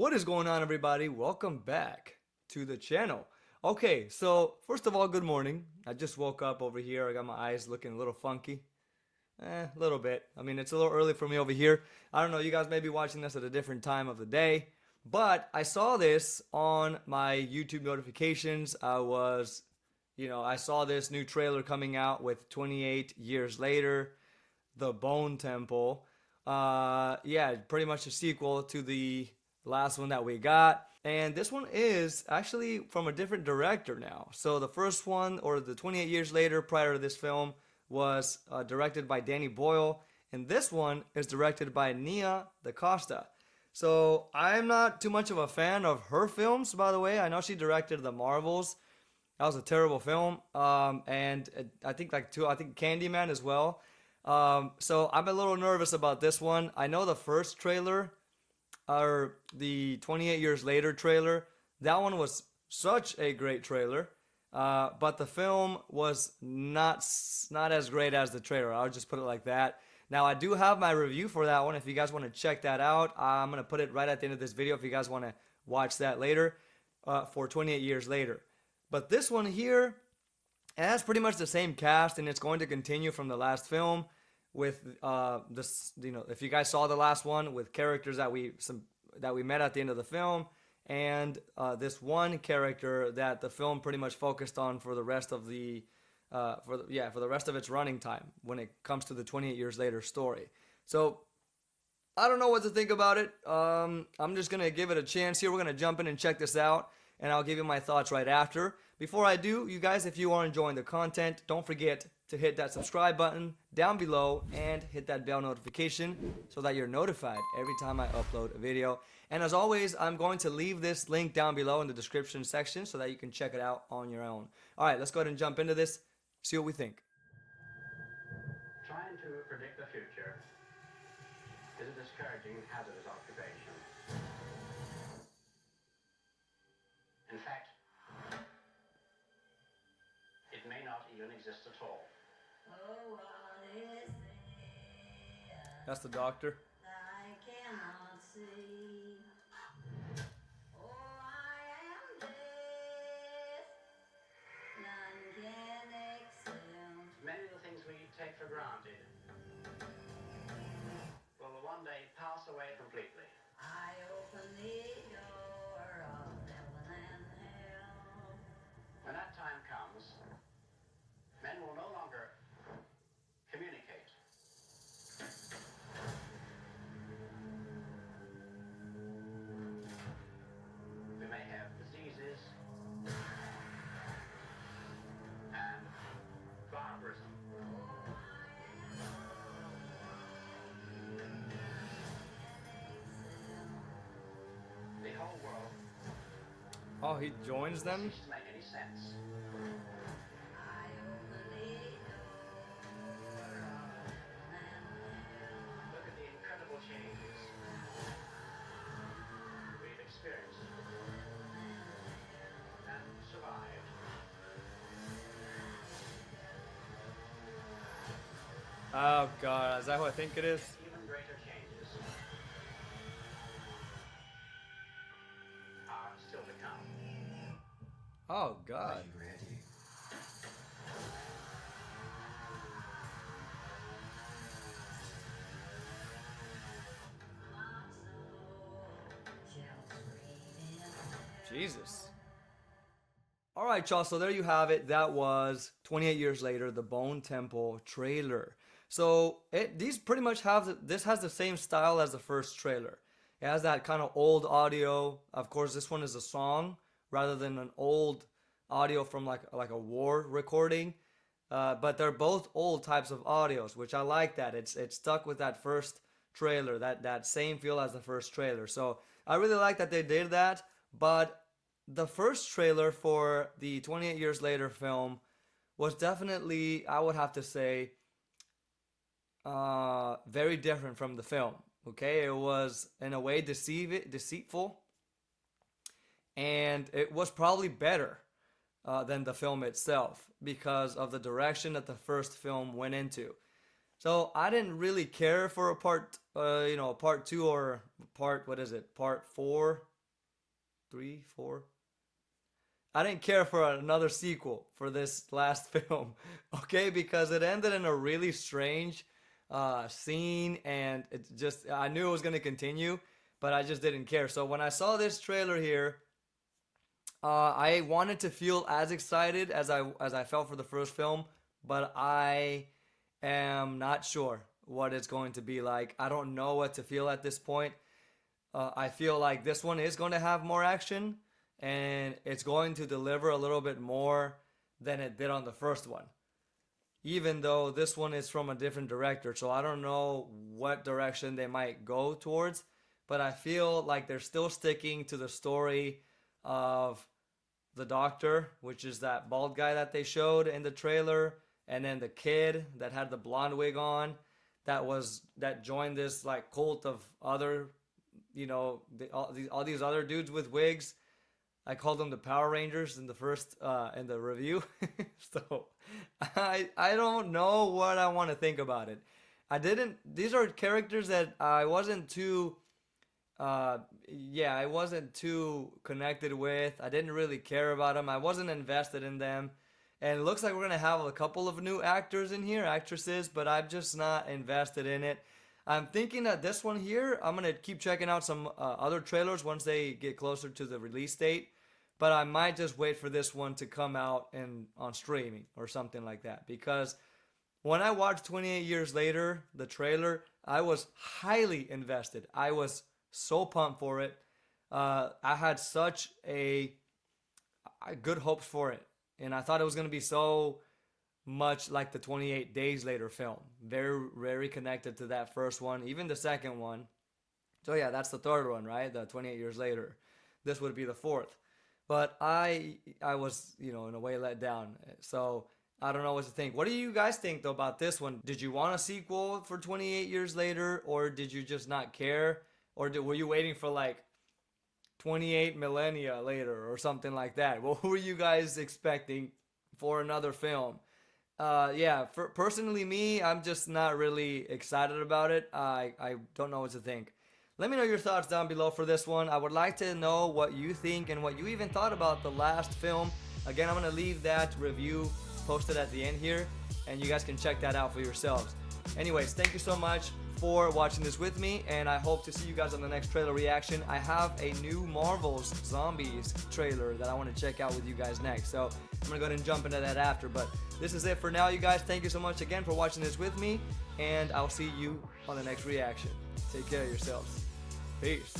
What is going on, everybody? Welcome back to the channel. Okay, so first of all, good morning. I just woke up over here. I got my eyes looking a little funky. A little bit. I mean, it's a little early for me over here. I don't know, you guys may be watching this at a different time of the day, but I saw this on my YouTube notifications. I saw this new trailer coming out with 28 years later, The Bone Temple. Yeah, pretty much a sequel to the last one that we got. And this one is actually from a different director now. So the first one, or the 28 years later prior to this film, was directed by Danny Boyle. And this one is directed by Nia DaCosta. So I'm not too much of a fan of her films, by the way. I know she directed The Marvels. That was a terrible film. And I think I think Candyman as well. So I'm a little nervous about this one. I know the first trailer, or the 28 years later trailer, that one was such a great trailer. But the film was not as great as the trailer. I'll just put it like that. Now I do have my review for that one. If you guys want to check that out, I'm gonna put it right at the end of this video. If you guys want to watch that later, for 28 years later. But this one here, it has pretty much the same cast, and it's going to continue from the last film with this. If you guys saw the last one, with characters that we met at the end of the film, and this one character that the film pretty much focused on for the rest of the for the rest of its running time when it comes to the 28 years later story. So I don't know what to think about it. I'm just gonna give it a chance here. We're gonna jump in and check this out, and I'll give you my thoughts right after. Before I do, you guys, if you are enjoying the content, don't forget to hit that subscribe button down below and hit that bell notification so that you're notified every time I upload a video. And as always, I'm going to leave this link down below in the description section so that you can check it out on your own. All right, let's go ahead and jump into this, see what we think. Trying to predict the future is a discouraging, hazardous occupation. In fact, it may not even exist at all. Oh, what is That's the doctor. I cannot see. Oh, I am deaf. None can excel. Many of the things we take for granted will one day pass away completely. I open the door of heaven and hell. When that time comes, men will no longer communicate. We may have diseases and barbarism. The whole world Oh, he joins them? ceases to make any sense. I open the door of heaven and hell. Look at the incredible changes we've experienced and survived. Oh God, is that who I think it is? Even greater changes are still to come. Oh God. Jesus. All right, y'all. So there you have it. That was 28 years later, the Bone Temple trailer. So these pretty much this has the same style as the first trailer. It has that kind of old audio. Of course, this one is a song rather than an old audio from like a war recording. But they're both old types of audios, which I like that. It's stuck with that first trailer, that same feel as the first trailer. So I really like that they did that. But the first trailer for the 28 years later film was definitely, I would have to say, very different from the film. Okay, it was in a way deceitful, and it was probably better than the film itself because of the direction that the first film went into. So I didn't really care for a part two or part, what is it, part four three, four. I didn't care for another sequel for this last film, okay, because it ended in a really strange scene, and it just I knew it was gonna continue, but I just didn't care. So when I saw this trailer here, I wanted to feel as excited as I felt for the first film, but I am not sure what it's going to be like. I don't know what to feel at this point. I feel like this one is going to have more action, and it's going to deliver a little bit more than it did on the first one. Even though this one is from a different director, so I don't know what direction they might go towards, but I feel like they're still sticking to the story of the doctor, which is that bald guy that they showed in the trailer, and then the kid that had the blonde wig on, that joined this like cult of other, all these other dudes with wigs. I called them the Power Rangers in the first in the review. So I don't know what I want to think about it. I didn't. These are characters that I wasn't too. I wasn't too connected with. I didn't really care about them. I wasn't invested in them. And it looks like we're gonna have a couple of new actors in here, actresses, but I'm just not invested in it. I'm thinking that this one here, I'm gonna keep checking out some other trailers once they get closer to the release date. But I might just wait for this one to come out on streaming or something like that, because when I watched 28 Years Later, the trailer, I was highly invested. I was so pumped for it. I had such a good hopes for it, and I thought it was gonna be so much like the 28 Days Later film, very very connected to that first one, even the second one. So yeah, that's the third one, right? The 28 Years Later. This would be the fourth. But I was, in a way let down. So I don't know what to think. What do you guys think though about this one? Did you want a sequel for 28 Years Later, or did you just not care? Or were you waiting for like 28 millennia later or something like that? What were you guys expecting for another film? Personally, me, I'm just not really excited about it. I don't know what to think. Let me know your thoughts down below for this one. I would like to know what you think and what you even thought about the last film. Again, I'm going to leave that review posted at the end here, and you guys can check that out for yourselves. Anyways, thank you so much for watching this with me, and I hope to see you guys on the next trailer reaction. I have a new Marvel's Zombies trailer that I want to check out with you guys next, so I'm going to go ahead and jump into that after. But this is it for now, you guys. Thank you so much again for watching this with me, and I'll see you on the next reaction. Take care of yourselves. Peace.